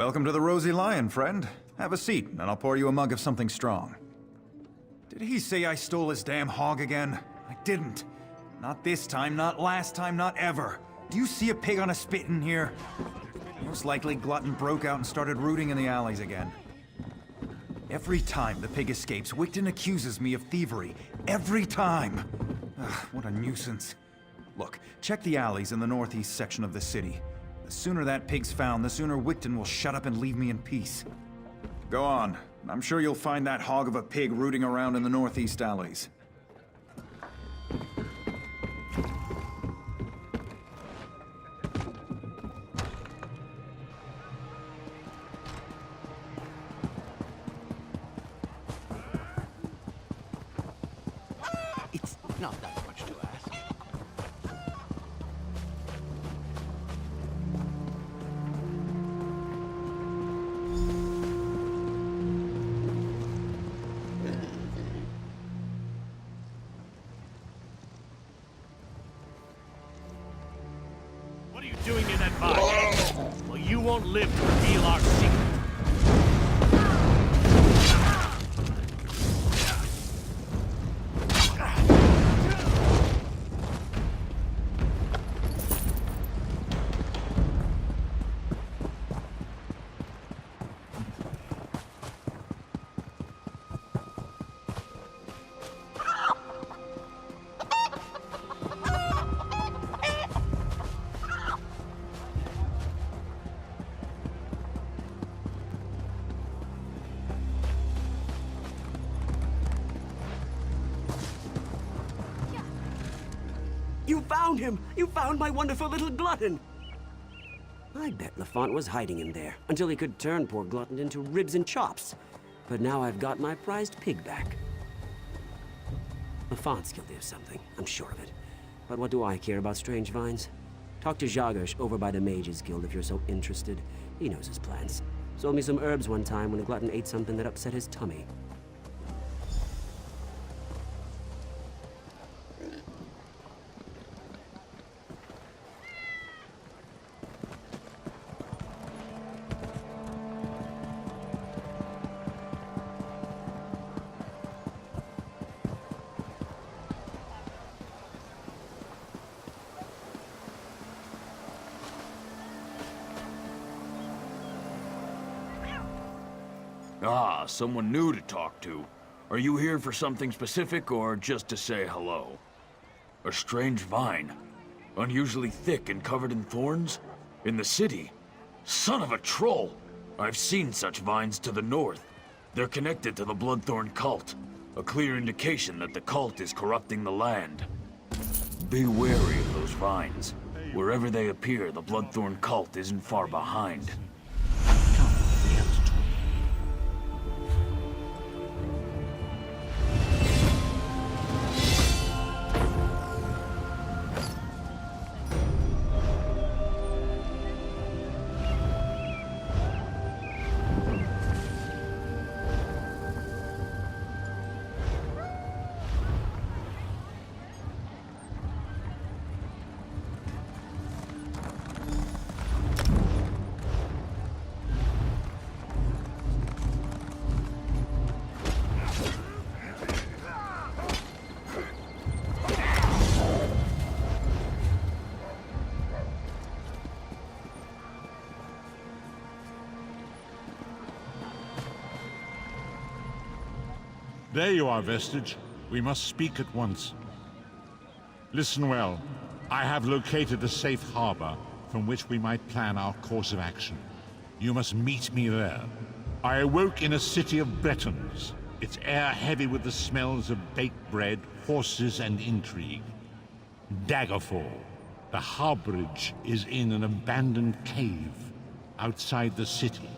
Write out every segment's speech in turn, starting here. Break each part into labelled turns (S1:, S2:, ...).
S1: Welcome to the Rosy Lion, friend. Have a seat, and I'll pour you a mug of something strong. Did he say I stole his damn hog again? I didn't. Not this time, not last time, not ever. Do you see a pig on a spit in here? Most likely Glutton broke out and started rooting in the alleys again. Every time the pig escapes, Wigton accuses me of thievery. Every time! Ugh, what a nuisance. Look, check the alleys in the northeast section of the city. The sooner that pig's found, the sooner Wigton will shut up and leave me in peace. Go on. I'm sure you'll find that hog of a pig rooting around in the northeast alleys.
S2: It's not that much to ask.
S3: What are you doing in that box? Well, you won't live to reveal our secret.
S4: You found him! You found my wonderful little Glutton! I bet Lafont was hiding him there, until he could turn poor Glutton into ribs and chops. But now I've got my prized pig back. Lafont's guilty of something, I'm sure of it. But what do I care about strange vines? Talk to Jagosh over by the Mages Guild if you're so interested. He knows his plans. Sold me some herbs one time when Glutton ate something that upset his tummy.
S5: Ah, someone new to talk to. Are you here for something specific or just to say hello? A strange vine. Unusually thick and covered in thorns? In the city? Son of a troll! I've seen such vines to the north. They're connected to the Bloodthorn cult. A clear indication that the cult is corrupting the land. Be wary of those vines. Wherever they appear, the Bloodthorn cult isn't far behind.
S6: There you are, Vestige. We must speak at once. Listen well. I have located a safe harbor from which we might plan our course of action. You must meet me there. I awoke in a city of Bretons, its air heavy with the smells of baked bread, horses, and intrigue. Daggerfall. The harborage is in an abandoned cave outside the city.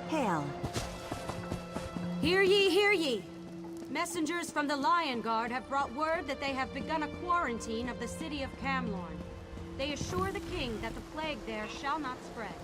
S7: Hail. Hear ye, hear ye! Messengers from the Lion Guard have brought word that they have begun a quarantine of the city of Camlorn. They assure the king that the plague there shall not spread.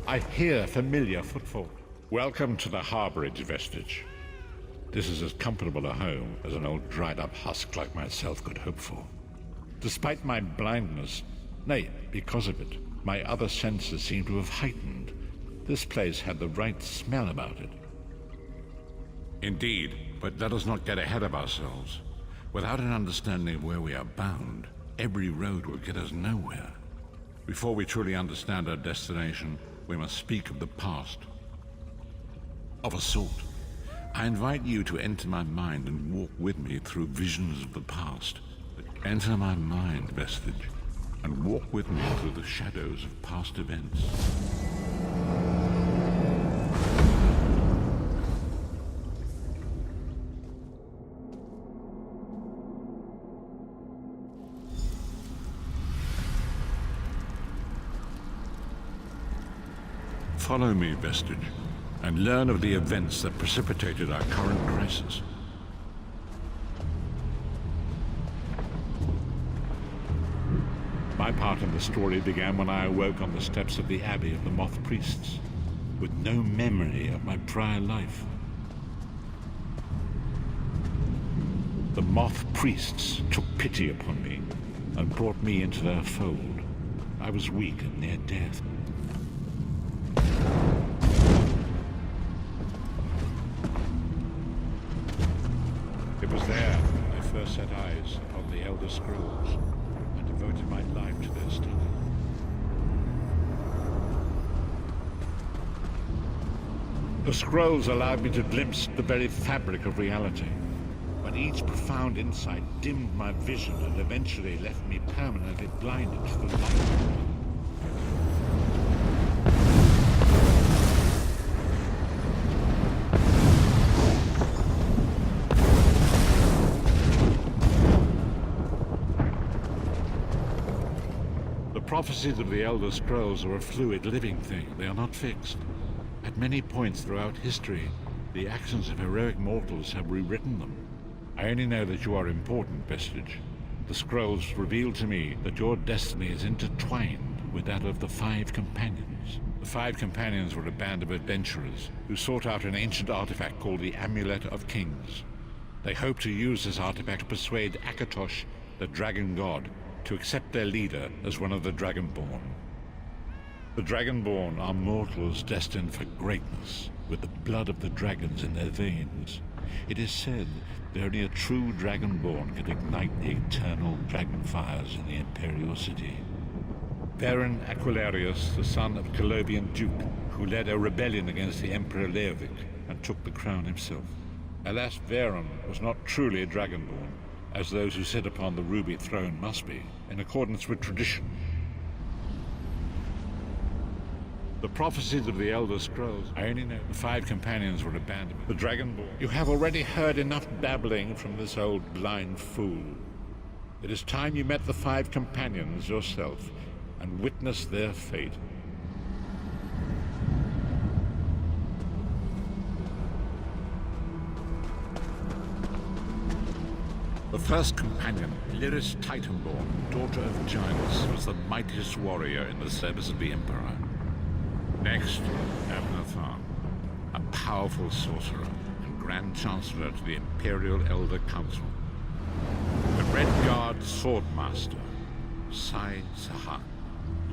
S6: I hear familiar footfall. Welcome to the harborage, Vestige. This is as comfortable a home as an old dried-up husk like myself could hope for. Despite my blindness, nay, because of it, my other senses seem to have heightened. This place had the right smell about it. Indeed, but let us not get ahead of ourselves. Without an understanding of where we are bound, every road will get us nowhere. Before we truly understand our destination, we must speak of the past. Of a sort. I invite you to enter my mind and walk with me through visions of the past. Enter my mind, Vestige, and walk with me through the shadows of past events. Follow me, Vestige, and learn of the events that precipitated our current crisis. My part in the story began when I awoke on the steps of the Abbey of the Moth Priests, with no memory of my prior life. The Moth Priests took pity upon me and brought me into their fold. I was weak and near death. It was there I first set eyes upon the Elder Scrolls and devoted my life to their study. The scrolls allowed me to glimpse the very fabric of reality, but each profound insight dimmed my vision and eventually left me permanently blinded to the light. The prophecies of the Elder Scrolls are a fluid, living thing. They are not fixed. At many points throughout history, the actions of heroic mortals have rewritten them. I only know that you are important, Vestige. The scrolls reveal to me that your destiny is intertwined with that of the Five Companions. The Five Companions were a band of adventurers who sought out an ancient artifact called the Amulet of Kings. They hoped to use this artifact to persuade Akatosh, the dragon god, to accept their leader as one of the Dragonborn. The Dragonborn are mortals destined for greatness, with the blood of the dragons in their veins. It is said that only a true Dragonborn can ignite the eternal dragon fires in the Imperial City. Baron Aquilarius, the son of Colovian Duke, who led a rebellion against the Emperor Leovic and took the crown himself. Alas, Veron was not truly a Dragonborn, as those who sit upon the ruby throne must be, in accordance with tradition. The prophecies of the Elder Scrolls, I only know the Five Companions were abandoned. The Dragonborn. You have already heard enough babbling from this old blind fool. It is time you met the Five Companions yourself and witnessed their fate. The first companion, Lyris Titanborn, daughter of giants, was the mightiest warrior in the service of the Emperor. Next, Abnathan, a powerful sorcerer and Grand Chancellor to the Imperial Elder Council. The Red Guard Swordmaster, Sai Sahan,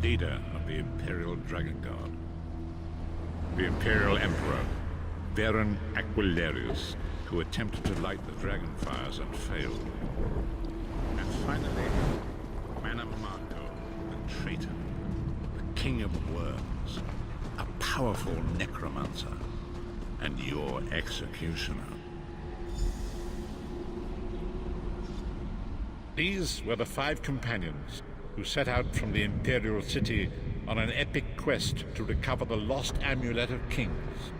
S6: leader of the Imperial Dragon Guard. The Imperial Emperor, Varen Aquilarius, who attempted to light the dragon fires and failed. And finally, Manamako, the traitor, the king of worms, a powerful necromancer, and your executioner. These were the 5 companions who set out from the Imperial City on an epic quest to recover the lost Amulet of Kings.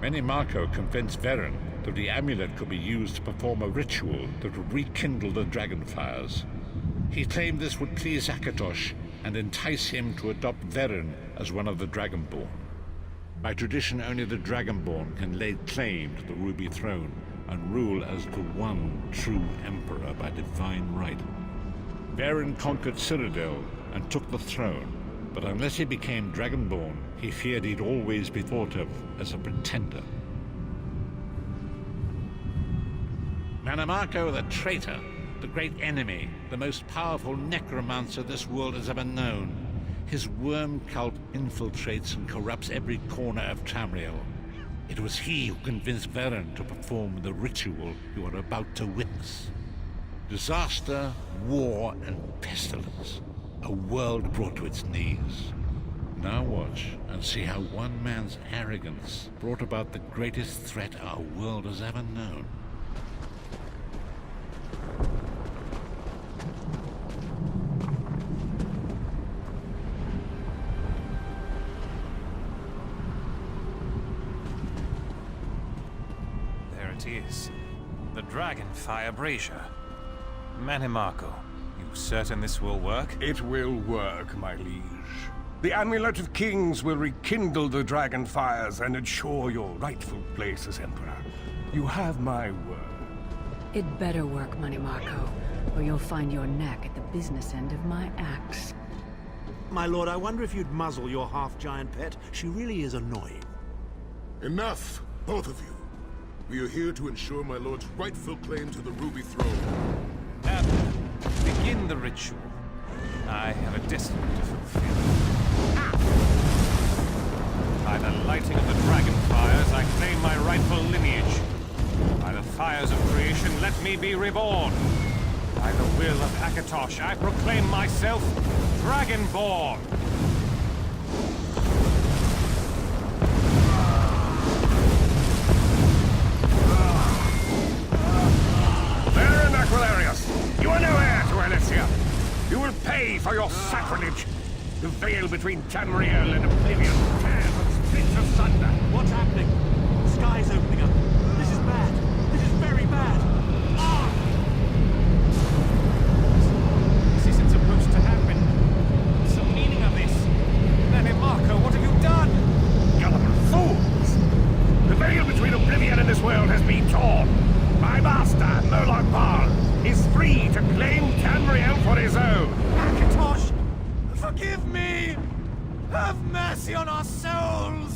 S6: Manamako convinced Varen that the amulet could be used to perform a ritual that would rekindle the dragon fires. He claimed this would please Akatosh and entice him to adopt Varen as one of the Dragonborn. By tradition, only the Dragonborn can lay claim to the Ruby Throne and rule as the one true Emperor by divine right. Varen conquered Cyrodiil and took the throne, but unless he became Dragonborn, he feared he'd always be thought of as a pretender. Manamako the traitor, the great enemy, the most powerful necromancer this world has ever known. His worm cult infiltrates and corrupts every corner of Tamriel. It was he who convinced Varen to perform the ritual you are about to witness. Disaster, war, and pestilence. A world brought to its knees. Now watch and see how one man's arrogance brought about the greatest threat our world has ever known.
S8: There it is. The Dragonfire Brazier. Manamako, you certain this will work?
S3: It will work, my liege. The Amulet of Kings will rekindle the dragon fires and ensure your rightful place as Emperor. You have my word.
S9: It better work, Manamako, or you'll find your neck at the business end of my axe.
S2: My lord, I wonder if you'd muzzle your half-giant pet. She really is annoying.
S10: Enough, both of you. We are here to ensure my lord's rightful claim to the Ruby Throne.
S8: Abner, begin the ritual. I have a destiny to fulfill. By the lighting of the dragon fires, I claim my rightful lineage. By the fires of creation, let me be reborn. By the will of Akatosh, I proclaim myself Dragonborn.
S3: Varen Aquilarius, you are no heir to Elysia. You will pay for your sacrilege. The veil between Tamriel and Oblivion tears and splits asunder.
S2: What's happening? The sky's opening up. This is bad. This is very bad. Ah!
S8: This isn't supposed to happen. What's the meaning of this? Manamako, what have you done?
S3: Gullible fools! The veil between Oblivion and this world has been torn. My master, Moloch Bal, is free to claim Tamriel for his own.
S8: Akatosh, forgive me! Have mercy on our souls!